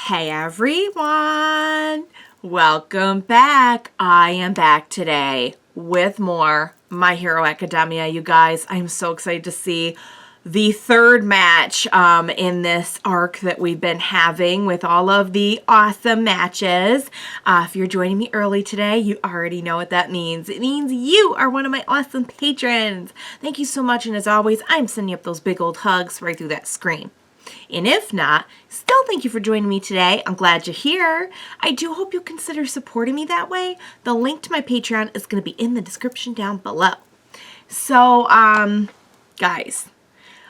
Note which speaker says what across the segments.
Speaker 1: Hey everyone! Welcome back. I am back today with more My Hero Academia. You guys, I'm so excited to see the third match in this arc that we've been having with all of the awesome matches. If you're joining me early today, you already know what that means. It means you are one of my awesome patrons. Thank you so much, and as always, I'm sending up those big old hugs right through that screen. And if not, still thank you for joining me today. I'm glad you're here. I do hope you'll consider supporting me that way. The link to my Patreon is going to be in the description down below. So, guys,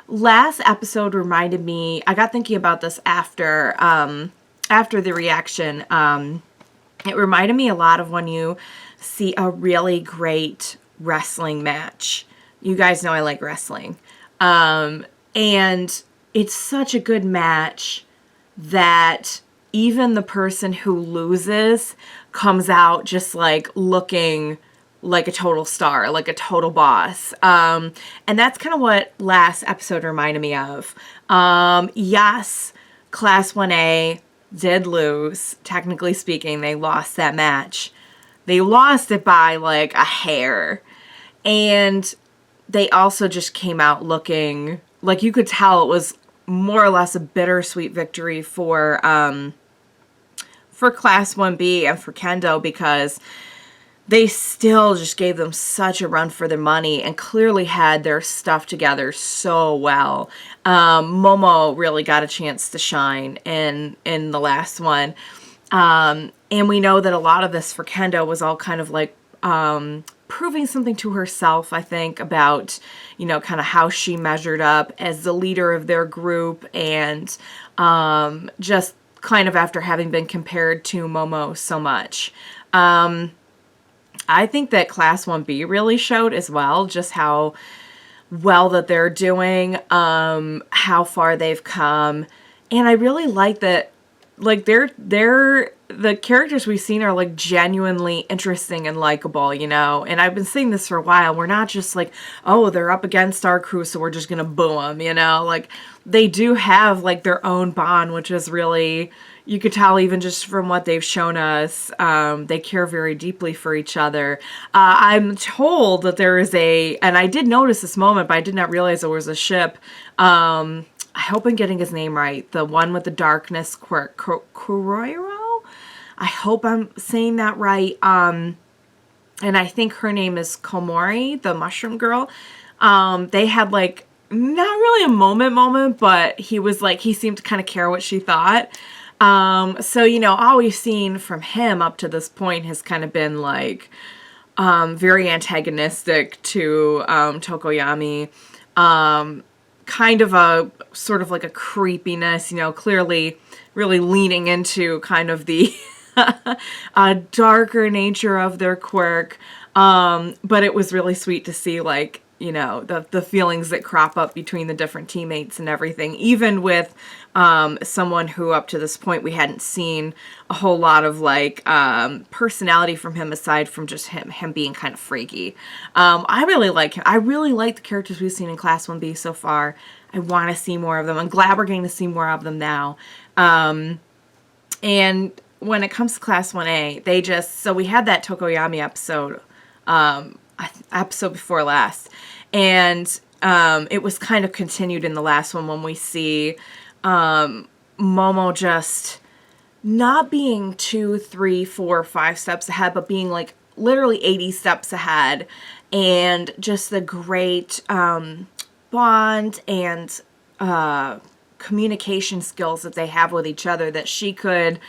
Speaker 1: last episode reminded me, I got thinking about this after the reaction. It reminded me a lot of when you see a really great wrestling match. You guys know I like wrestling. And it's such a good match that even the person who loses comes out just like looking like a total star, like a total boss. And that's kind of what last episode reminded me of. Yes, Class 1A did lose. Technically speaking, they lost that match. They lost it by like a hair. And they also just came out looking like you could tell it was more or less a bittersweet victory for Class 1B and for Kendo, because they still just gave them such a run for their money and clearly had their stuff together so well. Momo really got a chance to shine in the last one. And we know that a lot of this for Kendo was all kind of like proving something to herself, I think, about, you know, kind of how she measured up as the leader of their group, and just kind of after having been compared to Momo so much. I think that Class 1B really showed as well just how well that they're doing, how far they've come, and I really like that, like, the characters we've seen are like genuinely interesting and likable, you know, and I've been saying this for a while. We're not just like, oh, they're up against our crew, so we're just gonna boo them, you know, like they do have like their own bond, which is really, you could tell even just from what they've shown us. They care very deeply for each other. I'm told that there is and I did notice this moment, but I did not realize there was a ship. I hope I'm getting his name right. The one with the darkness quirk, Kuroiro? I hope I'm saying that right. And I think her name is Komori, the mushroom girl. They had like, not really a moment, but he was like, he seemed to kind of care what she thought. So, you know, all we've seen from him up to this point has kind of been like, very antagonistic to, Tokoyami. Kind of a sort of like a creepiness, you know, clearly really leaning into kind of the darker nature of their quirk. But it was really sweet to see, like, you know, the feelings that crop up between the different teammates and everything, even with someone who up to this point we hadn't seen a whole lot of like personality from him, aside from just him being kind of freaky. I really like him. I really like the characters we've seen in Class 1B so far. I want to see more of them. I'm glad we're getting to see more of them now. And when it comes to Class 1A, so we had that Tokoyami episode, episode before last, and it was kind of continued in the last one when we see Momo just not being 2, 3, 4, 5 steps ahead, but being like literally 80 steps ahead, and just the great bond and communication skills that they have with each other, that she could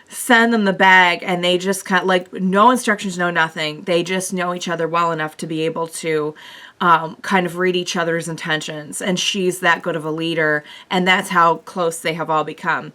Speaker 1: send them the bag and they just kind of like, no instructions, no nothing. They just know each other well enough to be able to kind of read each other's intentions. And she's that good of a leader, and that's how close they have all become.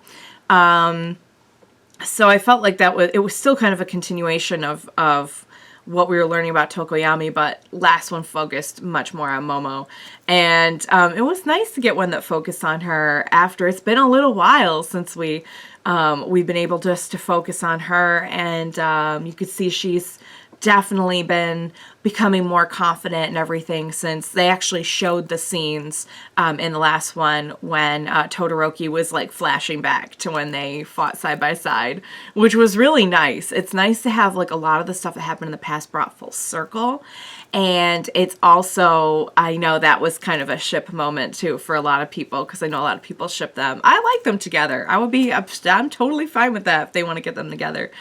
Speaker 1: So I felt like it was still kind of a continuation of what we were learning about Tokoyami, but last one focused much more on Momo. And it was nice to get one that focused on her after it's been a little while since we've been able just to focus on her. And you could see she's definitely been becoming more confident and everything, since they actually showed the scenes in the last one when Todoroki was like flashing back to when they fought side by side, which was really nice. It's nice to have like a lot of the stuff that happened in the past brought full circle. And it's also, I know that was kind of a ship moment too for a lot of people, because I know a lot of people ship them. I like them together. I'm totally fine with that if they want to get them together.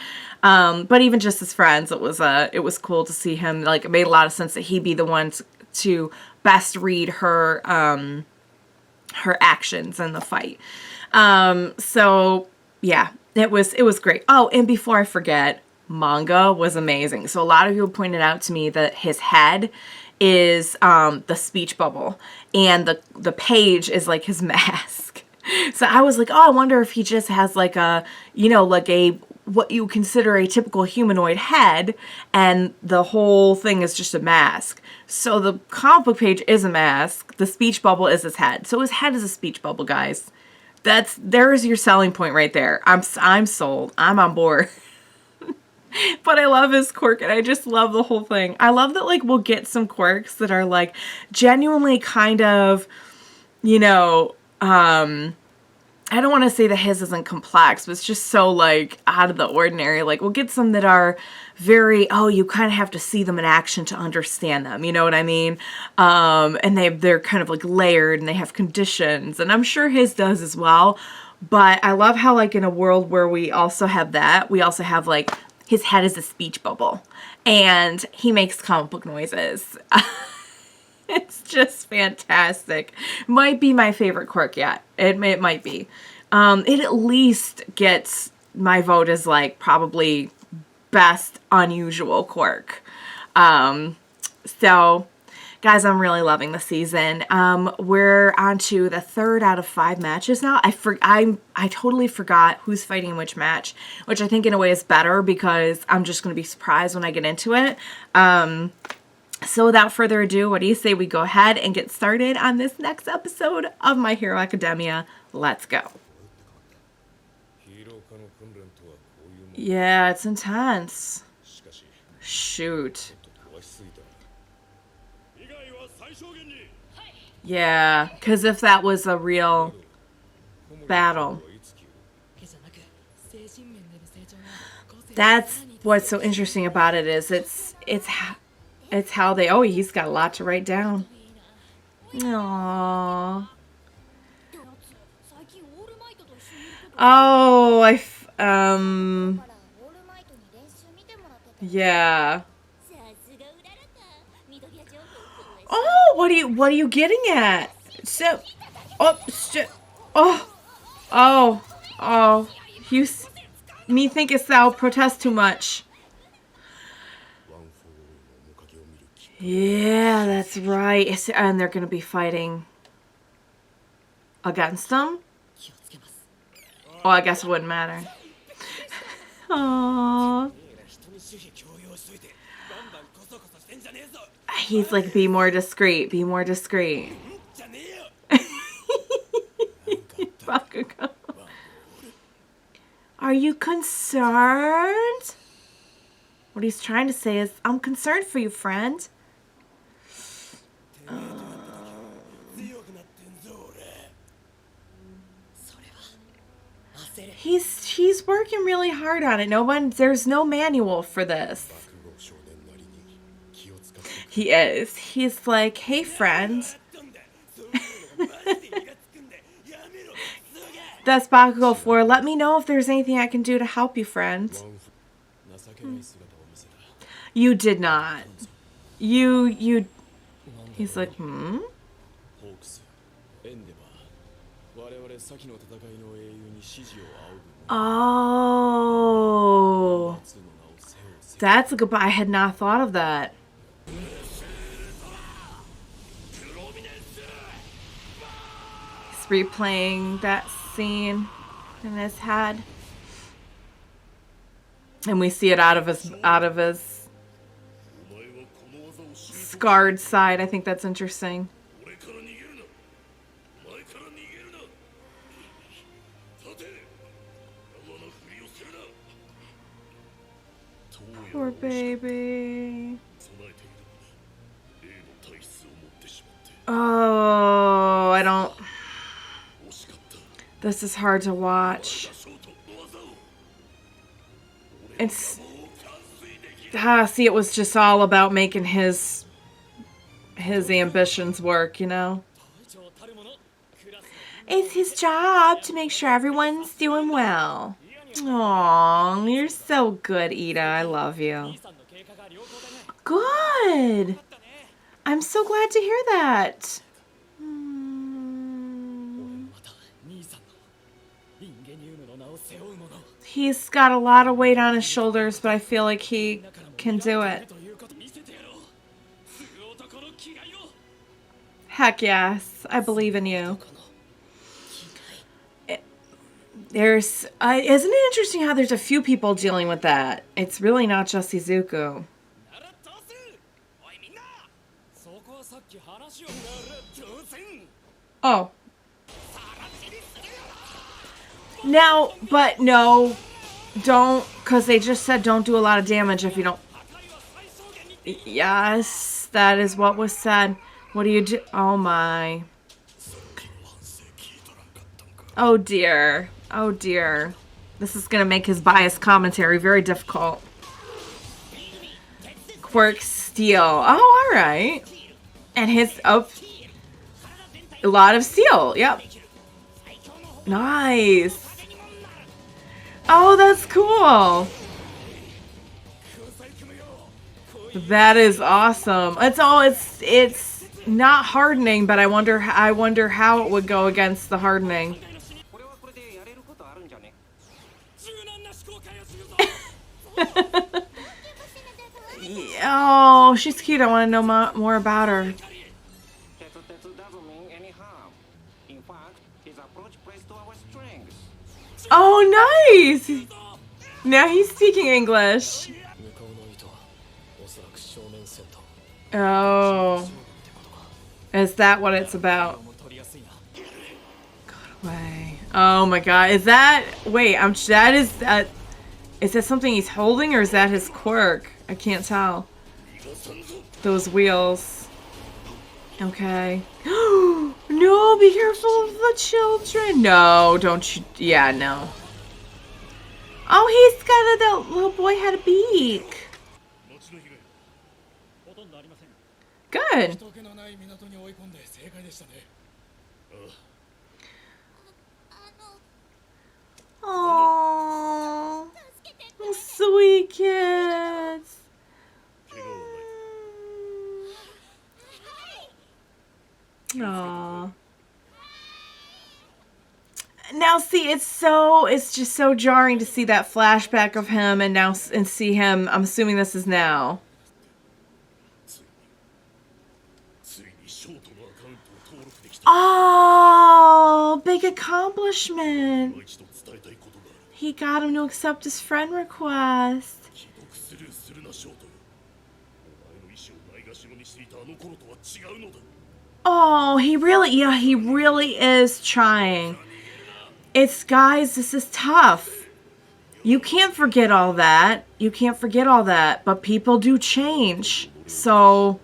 Speaker 1: But even just as friends, it was cool to see him. Like, it made a lot of sense that he be the one to best read her actions in the fight. So yeah, it was great. Oh, and before I forget, manga was amazing. So a lot of people pointed out to me that his head is the speech bubble, and the page is like his mask. So I was like, oh, I wonder if he just has like a, like a, what you consider a typical humanoid head, and the whole thing is just a mask. So the comic book page is a mask. The speech bubble is his head. So his head is a speech bubble, guys. There's your selling point right there. I'm sold. I'm on board. But I love his quirk, and I just love the whole thing. I love that, like, we'll get some quirks that are like genuinely kind of, I don't want to say that his isn't complex, but it's just so, like, out of the ordinary. Like, we'll get some that are very, you kind of have to see them in action to understand them. You know what I mean? And they're kind of, like, layered, and they have conditions. And I'm sure his does as well. But I love how, like, in a world where we also have that, we also have, like, his head is a speech bubble. And he makes comic book noises. It's just fantastic. Might be my favorite quirk yet. It might be. It at least gets my vote as like probably best unusual quirk. So guys, I'm really loving the season. We're on to the 3rd out of 5 matches now. I totally forgot who's fighting in which match, which I think in a way is better because I'm just going to be surprised when I get into it. So without further ado, what do you say we go ahead and get started on this next episode of My Hero Academia? Let's go. Yeah, it's intense. Shoot. Yeah, because if that was a real battle. That's what's so interesting about it is it's how they, he's got a lot to write down. Aww. Oh, yeah. Oh, what are you getting at? So, me thinkest thou protest too much. Yeah, that's right. And they're going to be fighting against him? Oh, I guess it wouldn't matter. Aww. He's like, be more discreet. Be more discreet. Bakugo. Are you concerned? What he's trying to say is, I'm concerned for you, friend. He's working really hard on it. There's no manual for this. He is. He's like, hey, friend. That's Bakugo for, let me know if there's anything I can do to help you, friend. You did not. He's like, Oh. That's a good point. I had not thought of that. He's replaying that scene in his head. And we see it out of his scarred side. I think that's interesting. Poor baby. Oh, I don't... This is hard to watch. It's... see, it was just all about making his ambitions work, you know? It's his job to make sure everyone's doing well. Aw, you're so good, Iida. I love you. Good. I'm so glad to hear that. He's got a lot of weight on his shoulders, but I feel like he can do it. Heck yes. I believe in you. There's, isn't it interesting how there's a few people dealing with that? It's really not just Izuku. Oh. Now, but no, don't, because they just said don't do a lot of damage if you don't. Yes, that is what was said. What do you do? Oh my. Oh dear. Oh dear. This is going to make his biased commentary very difficult. Quirks steel. Oh, alright. And his, oh, a lot of steel. Yep. Nice. Oh, that's cool. That is awesome. It's not hardening, but I wonder how it would go against the hardening. Oh, she's cute. I want to know more about her. Oh, nice! Now he's speaking English. Oh. Is that what it's about? Go away. Oh my god. Is that... Wait, is that something he's holding or is that his quirk? I can't tell. Those wheels. Okay. No, be careful of the children. No, don't you... Yeah, no. Oh, that little boy had a beak. Good. Aww. Sweet kids. Aww. Now see, it's just so jarring to see that flashback of him and see him. I'm assuming this is now. Oh, big accomplishment. He got him to accept his friend request. Oh, he really is trying. Guys, this is tough. You can't forget all that. But people do change. So...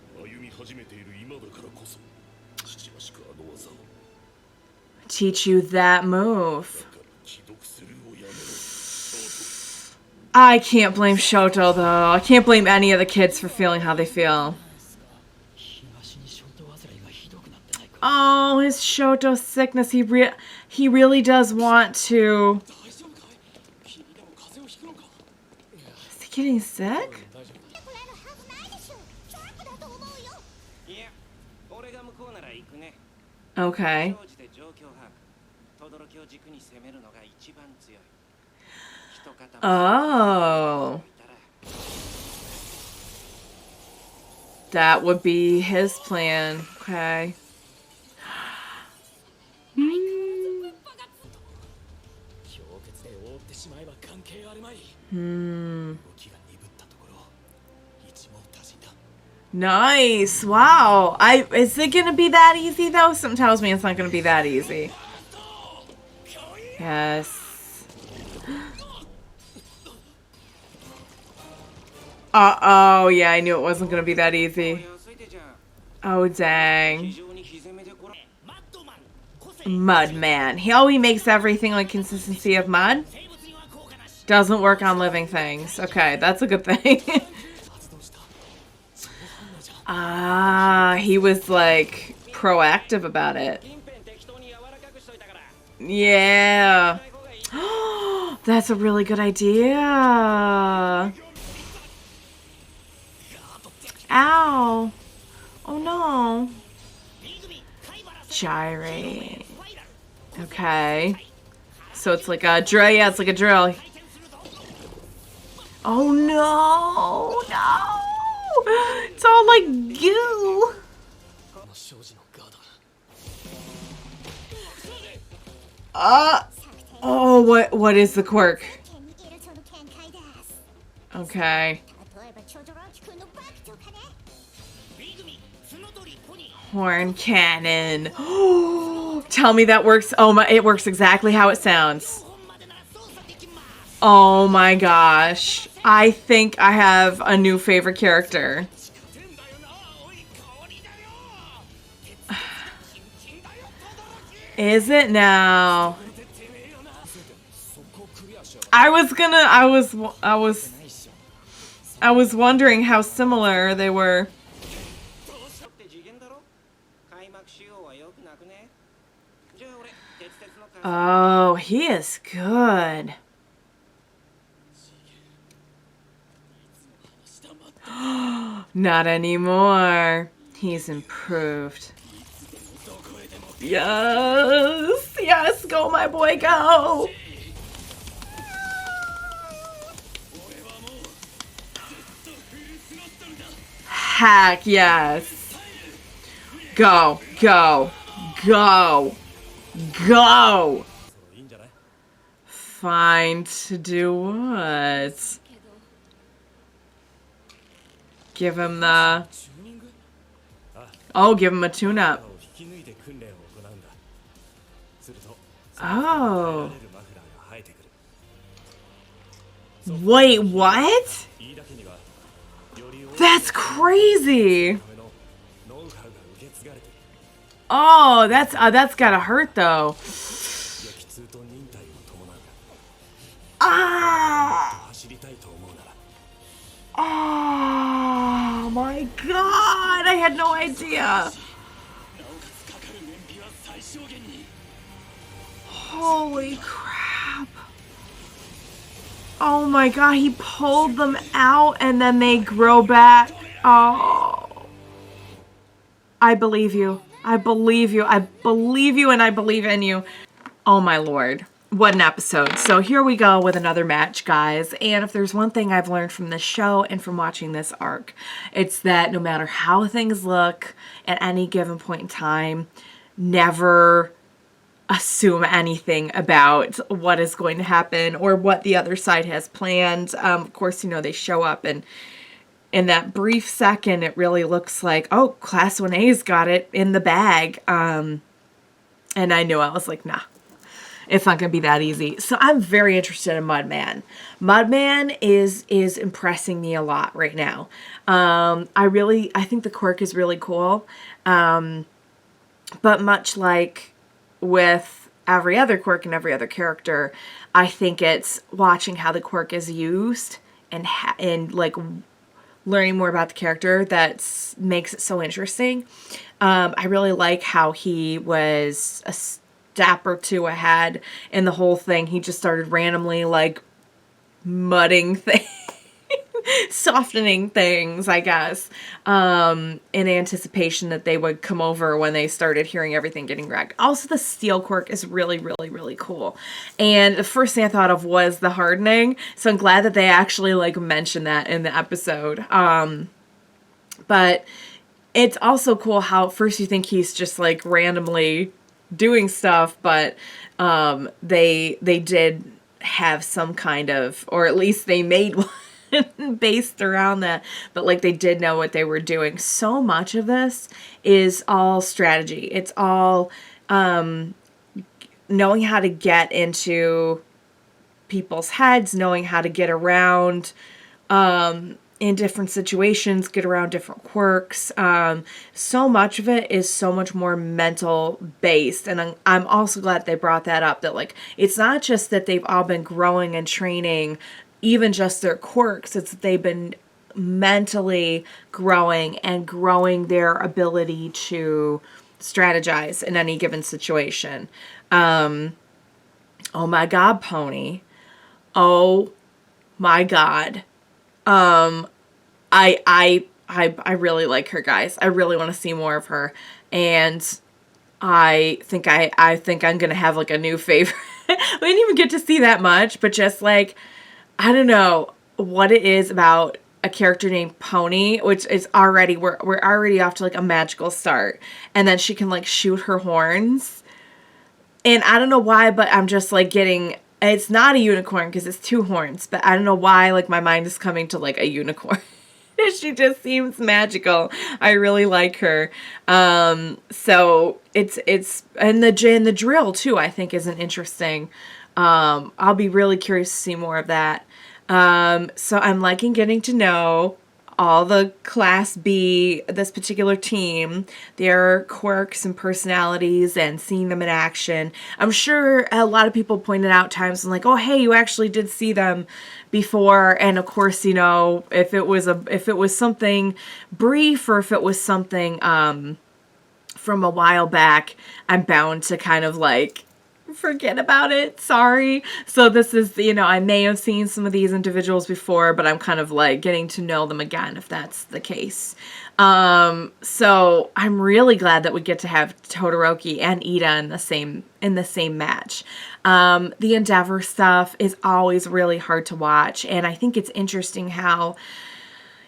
Speaker 1: teach you that move. I can't blame Shoto, though. I can't blame any of the kids for feeling how they feel. Oh, his Shoto sickness. He really does want to... Is he getting sick? Okay. Oh. That would be his plan. Okay. Nice. Wow. Is it gonna be that easy though? Something tells me it's not gonna be that easy. Yes. Oh yeah, I knew it wasn't gonna be that easy. Oh dang. Mud man. He always makes everything like consistency of mud. Doesn't work on living things. Okay, that's a good thing. Ah, he was like proactive about it. Yeah. That's a really good idea. Ow. Oh no. Gyrate. Okay. So it's like a drill. Yeah, it's like a drill. Oh no. No. It's all like goo. Oh, what is the quirk? Okay. Horn cannon. Tell me that works. Oh my, it works exactly how it sounds. Oh my gosh. I think I have a new favorite character. Is it now? I was wondering how similar they were. Oh, he is good. Not anymore. He's improved. Yes! Yes! Go, my boy, go! Heck yes! Go! Go! Go! Go! Fine to do what? Give him the... Oh, give him a tune-up. Oh. Wait, what? That's crazy. Oh, that's gotta hurt though. Ah. Oh my god, I had no idea. Holy crap. Oh my god, he pulled them out and then they grow back. Oh. I believe you. I believe you. I believe you and I believe in you. Oh my lord. What an episode. So here we go with another match, guys. And if there's one thing I've learned from this show and from watching this arc, it's that no matter how things look at any given point in time, never assume anything about what is going to happen or what the other side has planned. Of course, you know, they show up and in that brief second, it really looks like, oh, Class 1A's got it in the bag. And I knew, I was like, nah, it's not going to be that easy. So I'm very interested in Mudman. Mudman is impressing me a lot right now. I think the quirk is really cool. But much like with every other quirk and every other character, I think it's watching how the quirk is used and like learning more about the character that makes it so interesting. I really like how he was a step or two ahead in the whole thing. He just started randomly like mudding things, softening things, I guess, in anticipation that they would come over when they started hearing everything getting wrecked. Also, the steel quirk is really, really, really cool. And the first thing I thought of was the hardening. So I'm glad that they actually like mentioned that in the episode. But it's also cool how at first you think he's just like randomly doing stuff, but they did have some kind of, or at least they made one based around that, but like they did know what they were doing. So much of this is all strategy. It's all knowing how to get into people's heads, knowing how to get around in different situations, get around different quirks. So much of it is so much more mental based. And I'm also glad they brought that up, that like, it's not just that they've all been growing and training, even just their quirks. It's that they've been mentally growing and growing their ability to strategize in any given situation. Oh my God, Pony. Oh my God. I really like her, guys. I really want to see more of her. And I think I'm gonna have like a new favorite. We didn't even get to see that much, but just like, I don't know what it is about a character named Pony, which is already, we're already off to like a magical start. And then she can like shoot her horns. And I don't know why, but I'm just like getting, it's not a unicorn because it's 2 horns, but I don't know why, like my mind is coming to like a unicorn. She just seems magical. I really like her. So it's, and the drill too, I think is an interesting, I'll be really curious to see more of that. So I'm liking getting to know all the Class B, this particular team, their quirks and personalities, and seeing them in action. I'm sure a lot of people pointed out times and like, oh, hey, you actually did see them before. And of course, you know, if it was something brief or if it was something from a while back, I'm bound to kind of like forget about it. Sorry. So this is, you know, I may have seen some of these individuals before, but I'm kind of like getting to know them again, if that's the case. So I'm really glad that we get to have Todoroki and Iida in the same match. The Endeavor stuff is always really hard to watch, and I think it's interesting how,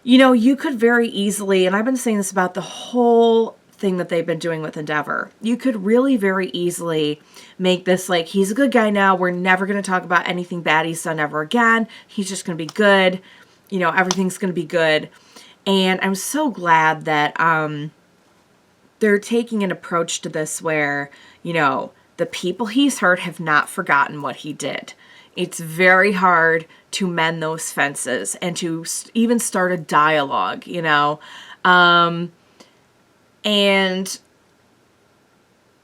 Speaker 1: you know, you could very easily, and I've been saying this about the whole thing that they've been doing with Endeavor, you could really very easily make this like, he's a good guy now, we're never going to talk about anything bad he's done ever again, he's just going to be good, you know, everything's going to be good. And I'm so glad that they're taking an approach to this where, you know, the people he's hurt have not forgotten what he did. It's very hard to mend those fences and to even start a dialogue, you know. And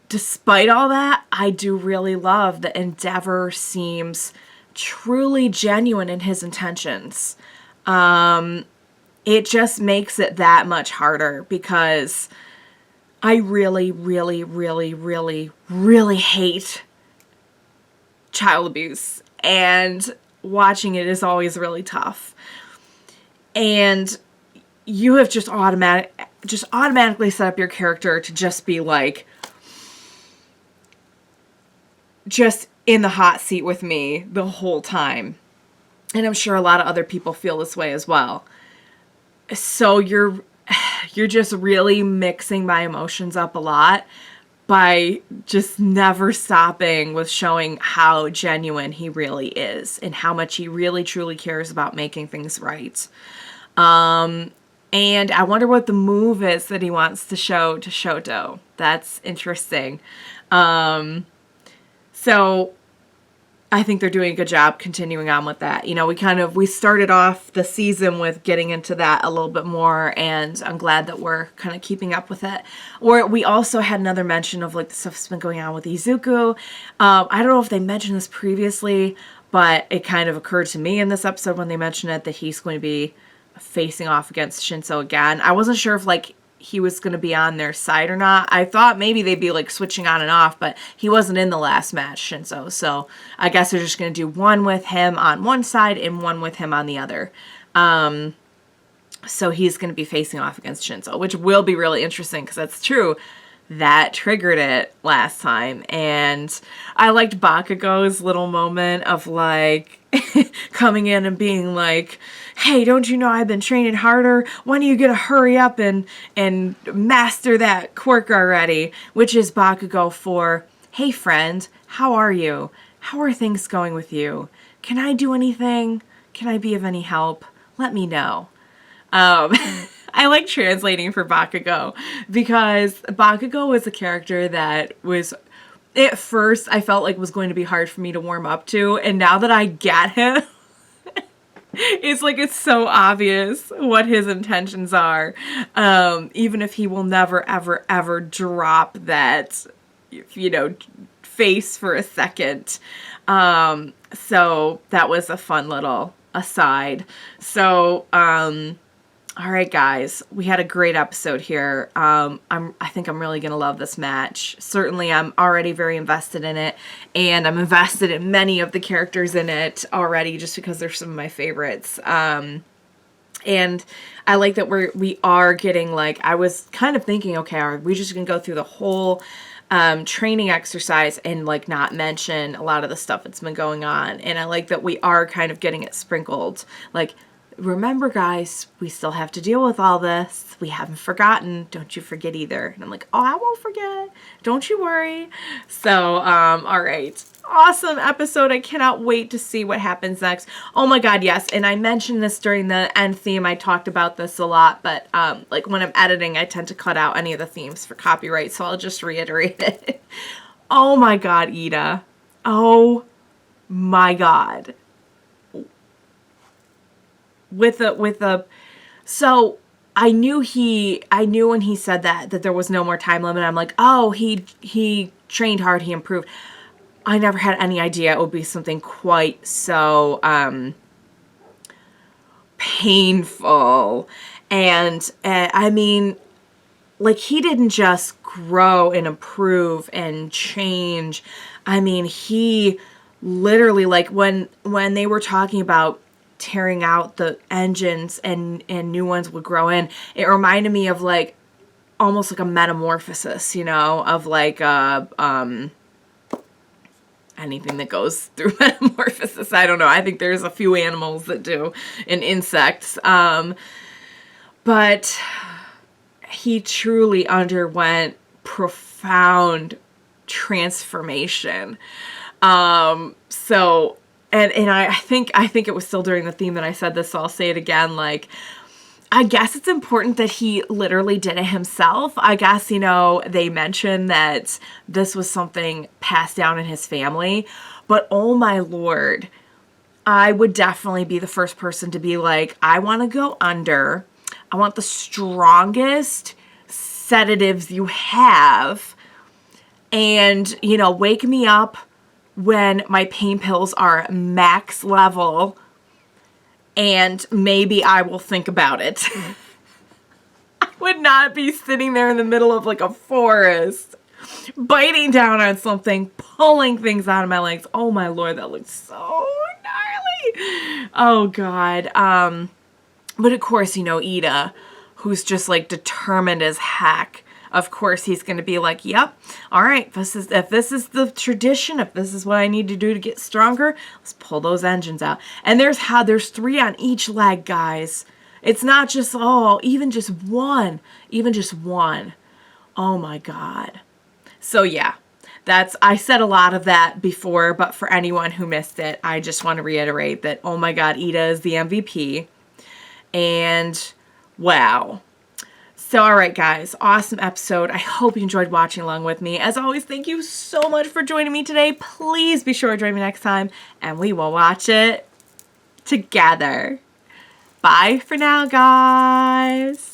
Speaker 1: despite all that, I do really love that Endeavor seems truly genuine in his intentions. It just makes it that much harder because I really, really, really, really, really hate child abuse. And watching it is always really tough. And you have just automatically set up your character to just be like, just in the hot seat with me the whole time. And I'm sure a lot of other people feel this way as well. So you're just really mixing my emotions up a lot by just never stopping with showing how genuine he really is and how much he really truly cares about making things right. And I wonder what the move is that he wants to show to Shoto. That's interesting. So I think they're doing a good job continuing on with that. You know, we started off the season with getting into that a little bit more, and I'm glad that we're kind of keeping up with it. Or we also had another mention of like the stuff that's been going on with Izuku. I don't know if they mentioned this previously, but it kind of occurred to me in this episode when they mentioned it that he's going to be facing off against Shinso again. I wasn't sure if like he was going to be on their side or not. I thought maybe they'd be like switching on and off, but he wasn't in the last match, Shinso. So I guess they're just going to do one with him on one side and one with him on the other. So he's going to be facing off against Shinso, which will be really interesting because that's true. That triggered it last time. And I liked Bakugo's little moment of like coming in and being like, hey, don't you know I've been training harder? When are you going to hurry up and master that quirk already? Which is Bakugo for, hey friend, how are you? How are things going with you? Can I do anything? Can I be of any help? Let me know. I like translating for Bakugo because Bakugo was a character that was, at first, I felt like was going to be hard for me to warm up to. And now that I get him, It's like it's so obvious what his intentions are. Even if he will never, ever, ever drop that, you know, face for a second. So that was a fun little aside. So, all right, guys, we had a great episode here. I think I'm really gonna love this match. Certainly, I'm already very invested in it, and I'm invested in many of the characters in it already, just because they're some of my favorites. And I like that we are getting, like, I was kind of thinking, okay, are we just gonna go through the whole training exercise and like not mention a lot of the stuff that's been going on? And I like that we are kind of getting it sprinkled, like, remember, guys, we still have to deal with all this. We haven't forgotten. Don't you forget either. And I'm like, oh, I won't forget. Don't you worry. So, all right. Awesome episode. I cannot wait to see what happens next. Oh my God, yes. And I mentioned this during the end theme. I talked about this a lot, but like when I'm editing, I tend to cut out any of the themes for copyright. So I'll just reiterate it. Oh my God, Iida. Oh my God. So I knew when he said that there was no more time limit. I'm like, oh, he trained hard, he improved. I never had any idea it would be something quite so painful. And I mean, like, he didn't just grow and improve and change. I mean, he literally, like, when they were talking about tearing out the engines and new ones would grow in, it reminded me of like almost like a metamorphosis, you know, of like anything that goes through metamorphosis. I don't know. I think there's a few animals that do, and insects. But he truly underwent profound transformation. So, and I think it was still during the theme that I said this, so I'll say it again. Like, I guess it's important that he literally did it himself. I guess, you know, they mentioned that this was something passed down in his family. But oh my Lord, I would definitely be the first person to be like, I want to go under. I want the strongest sedatives you have. And, you know, wake me up when my pain pills are max level, and maybe I will think about it. I would not be sitting there in the middle of like a forest, biting down on something, pulling things out of my legs. Oh my Lord, that looks so gnarly. Oh God. But of course, you know, Iida, who's just like determined as heck, of course he's going to be like, yep, all right, if this is the tradition, if this is what I need to do to get stronger, let's pull those engines out. And there's 3 on each leg, guys. It's not just, even just one. Oh my God. So yeah, I said a lot of that before, but for anyone who missed it, I just want to reiterate that, oh my God, Iida is the MVP. And wow. So, all right, guys, awesome episode. I hope you enjoyed watching along with me. As always, thank you so much for joining me today. Please be sure to join me next time, and we will watch it together. Bye for now, guys.